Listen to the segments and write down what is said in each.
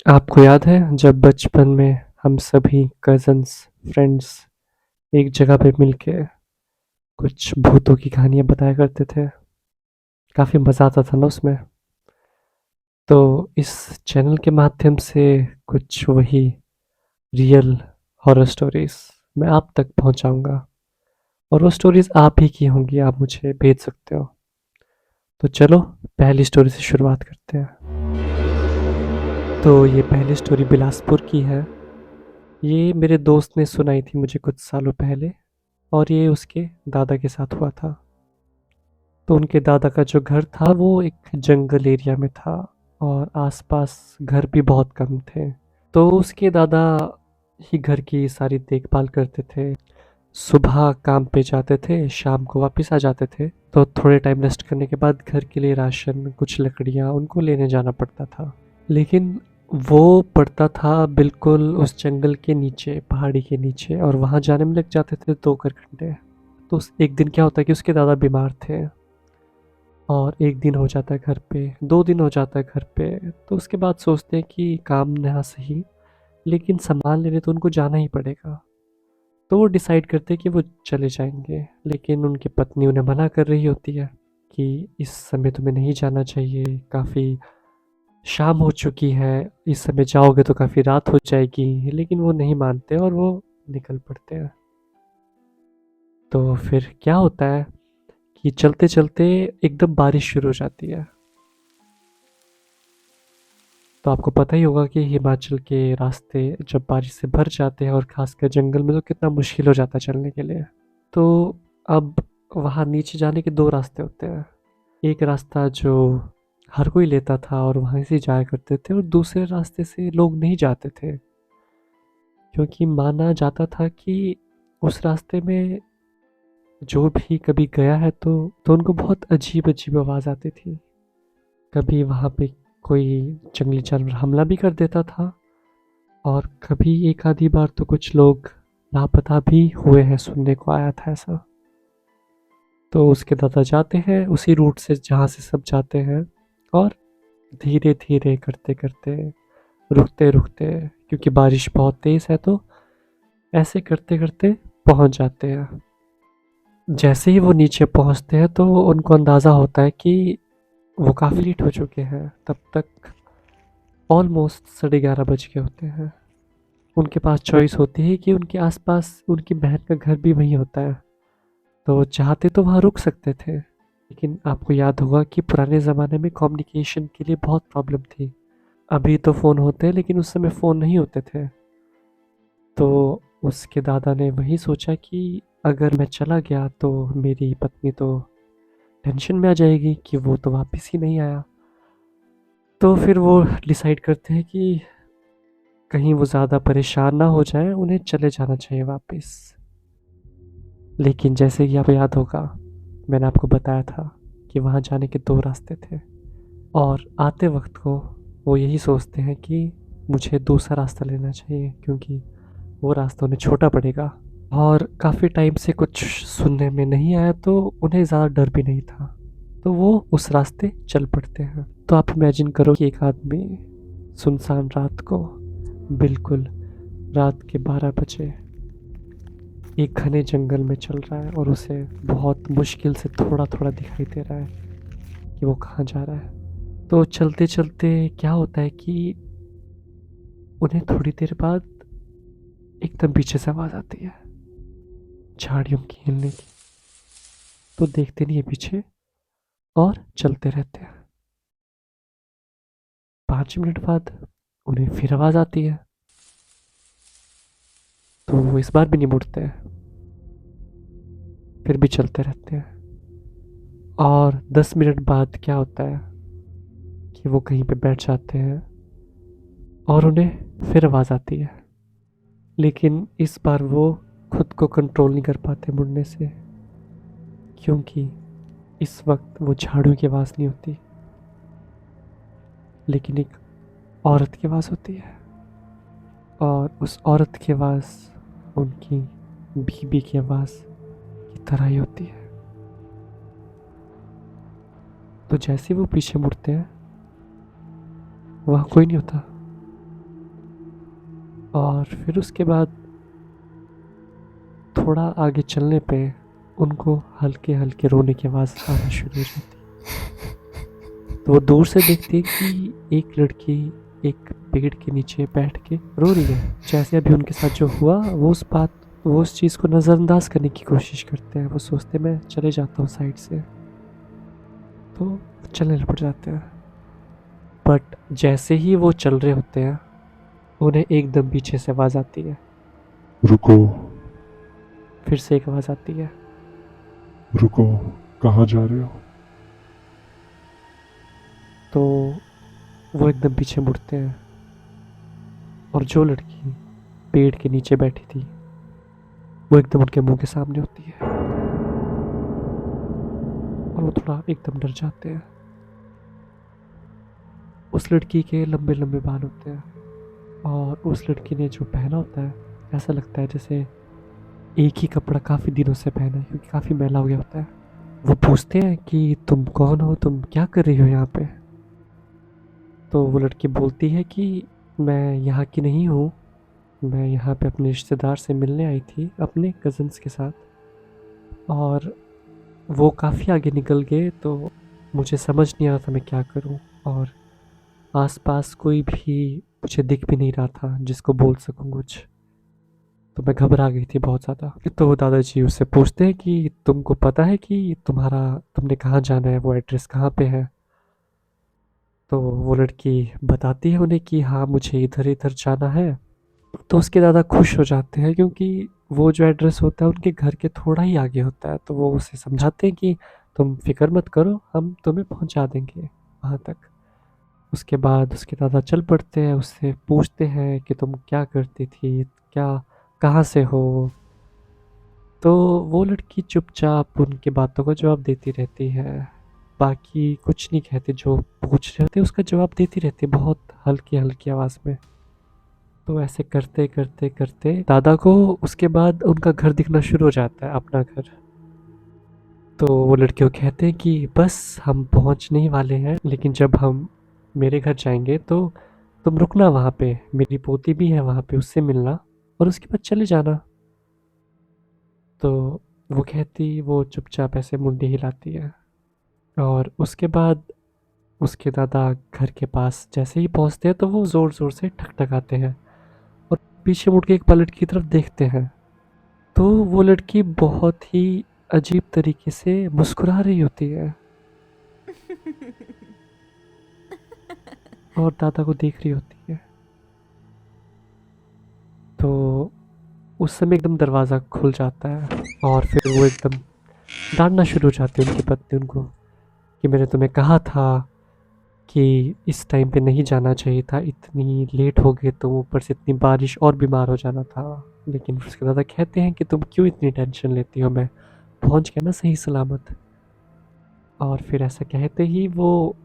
आपको याद है जब बचपन में हम सभी कज़न्स, फ्रेंड्स एक जगह पे मिलके कुछ भूतों की कहानियाँ बताया करते थे? काफ़ी मज़ा आता था ना उसमें। तो इस चैनल के माध्यम से कुछ वही रियल हॉरर स्टोरीज़ मैं आप तक पहुँचाऊँगा और वो स्टोरीज़ आप ही की होंगी, आप मुझे भेज सकते हो। तो चलो पहली स्टोरी से शुरुआत करते हैं। तो ये पहली स्टोरी बिलासपुर की है। ये मेरे दोस्त ने सुनाई थी मुझे कुछ सालों पहले और ये उसके दादा के साथ हुआ था। तो उनके दादा का जो घर था वो एक जंगल एरिया में था और आसपास घर भी बहुत कम थे। तो उसके दादा ही घर की सारी देखभाल करते थे। सुबह काम पे जाते थे, शाम को वापस आ जाते थे। तो थोड़े टाइम रेस्ट करने के बाद घर के लिए राशन, कुछ लकड़ियाँ उनको लेने जाना पड़ता था। लेकिन वो पड़ता था बिल्कुल उस जंगल के नीचे, पहाड़ी के नीचे, और वहाँ जाने में लग जाते थे 2 घंटे। तो एक दिन क्या होता है कि उसके दादा बीमार थे और 1 दिन हो जाता है घर पे, 2 दिन हो जाता है घर पे। तो उसके बाद सोचते हैं कि काम ना सही, लेकिन सामान लेने तो उनको जाना ही पड़ेगा। तो वो डिसाइड करते हैं कि वो चले जाएंगे, लेकिन उनकी पत्नी उन्हें मना कर रही होती है कि इस समय तुम्हें नहीं जाना चाहिए, काफ़ी शाम हो चुकी है, इस समय जाओगे तो काफ़ी रात हो जाएगी। लेकिन वो नहीं मानते और वो निकल पड़ते हैं। तो फिर क्या होता है कि चलते चलते एकदम बारिश शुरू हो जाती है। तो आपको पता ही होगा कि हिमाचल के रास्ते जब बारिश से भर जाते हैं और खासकर जंगल में तो कितना मुश्किल हो जाता है चलने के लिए। तो अब वहाँ नीचे जाने के 2 रास्ते होते हैं। एक रास्ता जो हर कोई लेता था और वहीं से जाया करते थे, और दूसरे रास्ते से लोग नहीं जाते थे क्योंकि माना जाता था कि उस रास्ते में जो भी कभी गया है तो उनको बहुत अजीब अजीब आवाज़ आती थी। कभी वहाँ पे कोई जंगली जानवर हमला भी कर देता था, और कभी एक आधी बार तो कुछ लोग लापता भी हुए हैं, सुनने को आया था ऐसा। तो उसके दादा जाते हैं उसी रूट से जहाँ से सब जाते हैं, और धीरे धीरे करते करते, रुकते रुकते, क्योंकि बारिश बहुत तेज है तो ऐसे करते करते पहुंच जाते हैं। जैसे ही वो नीचे पहुंचते हैं तो उनको अंदाज़ा होता है कि वो काफ़ी लेट हो चुके हैं। तब तक ऑलमोस्ट 11:30 बज गए होते हैं। उनके पास चॉइस होती है कि उनके आसपास उनकी बहन का घर भी वहीं होता है, तो वो चाहते तो वहाँ रुक सकते थे। लेकिन आपको याद होगा कि पुराने ज़माने में कम्युनिकेशन के लिए बहुत प्रॉब्लम थी। अभी तो फ़ोन होते हैं लेकिन उस समय फ़ोन नहीं होते थे। तो उसके दादा ने वही सोचा कि अगर मैं चला गया तो मेरी पत्नी तो टेंशन में आ जाएगी कि वो तो वापस ही नहीं आया। तो फिर वो डिसाइड करते हैं कि कहीं वो ज़्यादा परेशान ना हो जाए, उन्हें चले जाना चाहिए वापस। लेकिन जैसे कि आपको याद होगा, मैंने आपको बताया था कि वहाँ जाने के 2 रास्ते थे, और आते वक्त को वो यही सोचते हैं कि मुझे दूसरा रास्ता लेना चाहिए क्योंकि वो रास्ता उन्हें छोटा पड़ेगा। और काफ़ी टाइम से कुछ सुनने में नहीं आया तो उन्हें ज़्यादा डर भी नहीं था, तो वो उस रास्ते चल पड़ते हैं। तो आप इमेजिन करो कि एक आदमी सुनसान रात को, बिल्कुल रात के 12 बजे, एक घने जंगल में चल रहा है और उसे बहुत मुश्किल से थोड़ा थोड़ा दिखाई दे रहा है कि वो कहाँ जा रहा है। तो चलते चलते क्या होता है कि उन्हें थोड़ी देर बाद एकदम पीछे से आवाज़ आती है, झाड़ियों की हिलने की। तो देखते नहीं है पीछे और चलते रहते हैं। 5 मिनट बाद उन्हें फिर आवाज़ आती है, तो वो इस बार भी नहीं मुड़ते हैं, फिर भी चलते रहते हैं। और 10 मिनट बाद क्या होता है कि वो कहीं पे बैठ जाते हैं और उन्हें फिर आवाज़ आती है। लेकिन इस बार वो खुद को कंट्रोल नहीं कर पाते मुड़ने से, क्योंकि इस वक्त वो झाड़ू की आवाज़ नहीं होती, लेकिन एक औरत की आवाज़ होती है। और उस औरत की आवाज़ उनकी बीबी की आवाज़ की तरह ही होती है। तो जैसे ही वो पीछे मुड़ते हैं, वहाँ कोई नहीं होता। और फिर उसके बाद थोड़ा आगे चलने पे उनको हल्के हल्के रोने की आवाज़ आना शुरू हो जाती है। तो वो दूर से देखती है कि एक लड़की एक पेड़ के नीचे बैठ के रो रही है। जैसे अभी उनके साथ जो हुआ वो उस चीज़ को नज़रअंदाज करने की कोशिश करते हैं। वो सोचते मैं चले जाता हूँ साइड से, तो चलने लपट जाते हैं। बट जैसे ही वो चल रहे होते हैं उन्हें एकदम पीछे से आवाज़ आती है। रुको। फिर से एक आवाज़ आती है। रुको। कहाँ जा रहे हो? तो वो एकदम पीछे मुड़ते हैं और जो लड़की पेड़ के नीचे बैठी थी वो एकदम उनके मुंह के सामने होती है और वो थोड़ा एकदम डर जाते हैं। उस लड़की के लंबे लंबे बाल होते हैं और उस लड़की ने जो पहना होता है ऐसा लगता है जैसे एक ही कपड़ा काफ़ी दिनों से पहना है, क्योंकि काफ़ी मैला हो गया होता है। वो पूछते हैं कि तुम कौन हो, तुम क्या कर रही हो यहाँ पे। तो वो लड़की बोलती है कि मैं यहाँ की नहीं हूँ, मैं यहाँ पे अपने रिश्तेदार से मिलने आई थी अपने कज़न्स के साथ। और वो काफ़ी आगे निकल गए तो मुझे समझ नहीं आ रहा था मैं क्या करूँ। और आसपास कोई भी मुझे दिख भी नहीं रहा था जिसको बोल सकूँ कुछ। तो मैं घबरा गई थी बहुत ज़्यादा। तो वो दादाजी उससे पूछते हैं कि तुमको पता है कि तुमने कहाँ जाना है, वो एड्रेस कहाँ पे है। तो वो लड़की बताती है उन्हें कि हाँ मुझे इधर इधर जाना है। तो उसके दादा खुश हो जाते हैं क्योंकि वो जो एड्रेस होता है उनके घर के थोड़ा ही आगे होता है। तो वो उसे समझाते हैं कि तुम फिक्र मत करो, हम तुम्हें पहुंचा देंगे वहाँ तक। उसके बाद उसके दादा चल पड़ते हैं, उससे पूछते हैं कि तुम क्या करती थी, क्या कहाँ से हो। तो वो लड़की चुपचाप उनकी बातों का जवाब देती रहती है, बाकी कुछ नहीं कहती। जो पूछ रहे थे उसका जवाब देती रहती है बहुत हल्की हल्की आवाज़ में। तो ऐसे करते करते करते दादा को उसके बाद उनका घर दिखना शुरू हो जाता है, अपना घर। तो वो लड़के को कहते हैं कि बस हम पहुंचने ही वाले हैं, लेकिन जब हम मेरे घर जाएंगे तो तुम रुकना वहाँ पे, मेरी पोती भी है वहाँ पे, उससे मिलना और उसके बाद चले जाना। तो वो चुपचाप ऐसे मुंडी हिलाती है। और उसके बाद उसके दादा घर के पास जैसे ही पहुंचते हैं तो वो ज़ोर ज़ोर से ठकठकाते हैं और पीछे मुड़ के एक बार लड़की की तरफ देखते हैं। तो वो लड़की बहुत ही अजीब तरीके से मुस्कुरा रही होती है और दादा को देख रही होती है। तो उस समय एकदम दरवाज़ा खुल जाता है और फिर वो एकदम डांटना शुरू हो जाती है उनकी पत्नी उनको कि मैंने तुम्हें कहा था कि इस टाइम पे नहीं जाना चाहिए था, इतनी लेट हो गए तुम, ऊपर से इतनी बारिश और बीमार हो जाना था। लेकिन उसके दादा कहते हैं कि तुम क्यों इतनी टेंशन लेती हो, मैं पहुंच गया ना सही सलामत। और फिर ऐसा कहते ही वो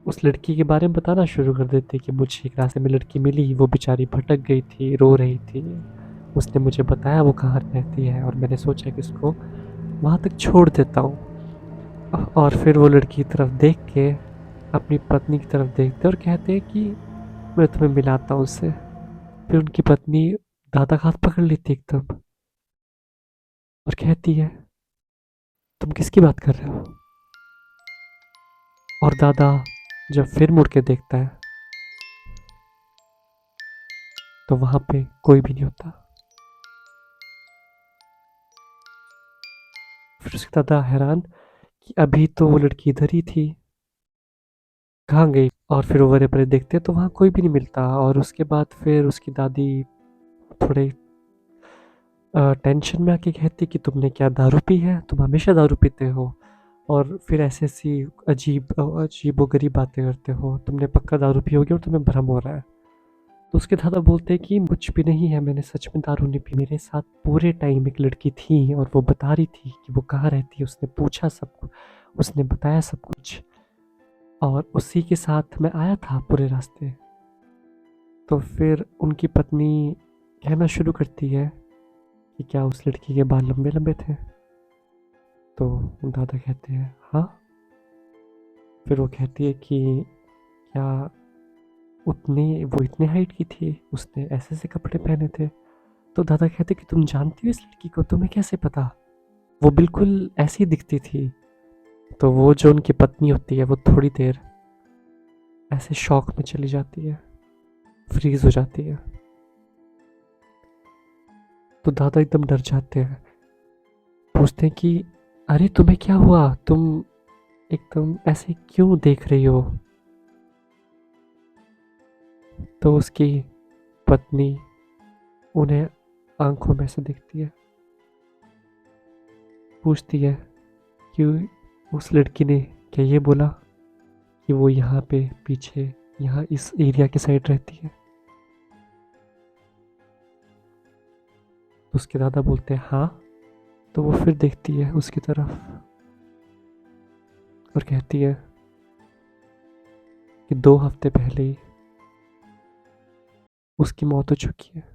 उस लड़की के बारे में बताना शुरू कर देते कि मुझे एक रास्ते में लड़की मिली, वो बेचारी भटक गई थी, रो रही थी। उसने मुझे बताया वो कहाँ रहती है और मैंने सोचा कि उसको वहाँ तक छोड़ देता हूँ। और फिर वो लड़की की तरफ देख के अपनी पत्नी की तरफ देखते और कहते हैं कि मैं तुम्हें मिलाता हूँ उससे। फिर उनकी पत्नी दादा का हाथ पकड़ लेती एकदम और कहती है तुम किसकी बात कर रहे हो। और दादा जब फिर मुड़ के देखता है तो वहां पे कोई भी नहीं होता। फिर उसके दादा हैरान कि अभी तो वो लड़की इधर ही थी, कहाँ गई। और फिर वो बड़े बड़े देखते तो वहाँ कोई भी नहीं मिलता। और उसके बाद फिर उसकी दादी थोड़े टेंशन में आके कहती कि तुमने क्या दारू पी है, तुम हमेशा दारू पीते हो और फिर ऐसे ऐसी अजीबो गरीब बातें करते हो, तुमने पक्का दारू पी होगी और तुम्हें भ्रम हो रहा है। तो उसके दादा बोलते हैं कि कुछ भी नहीं है, मैंने सच में दारू नहीं पी, मेरे साथ पूरे टाइम एक लड़की थी और वो बता रही थी कि वो कहाँ रहती है, उसने पूछा सब कुछ, उसने बताया सब कुछ और उसी के साथ मैं आया था पूरे रास्ते। तो फिर उनकी पत्नी कहना शुरू करती है कि क्या उस लड़की के बाल लंबे लंबे थे। तो दादा कहते हैं हाँ। फिर वो कहती है कि क्या वो इतने हाइट की थी, उसने ऐसे ऐसे कपड़े पहने थे। तो दादा कहते कि तुम जानती हो इस लड़की को, तुम्हें कैसे पता? वो बिल्कुल ऐसी दिखती थी। तो वो जो उनकी पत्नी होती है वो थोड़ी देर ऐसे शॉक में चली जाती है, फ्रीज हो जाती है। तो दादा एकदम डर जाते हैं, पूछते हैं कि अरे तुम्हें क्या हुआ, तुम एकदम ऐसे क्यों देख रही हो? तो उसकी पत्नी उन्हें आंखों में से देखती है, पूछती है कि उस लड़की ने क्या ये बोला कि वो यहाँ पे पीछे, यहाँ इस एरिया के साइड रहती है? तो उसके दादा बोलते हैं हाँ। तो वो फिर देखती है उसकी तरफ और कहती है कि 2 हफ्ते पहले ही उसकी मौत हो चुकी है।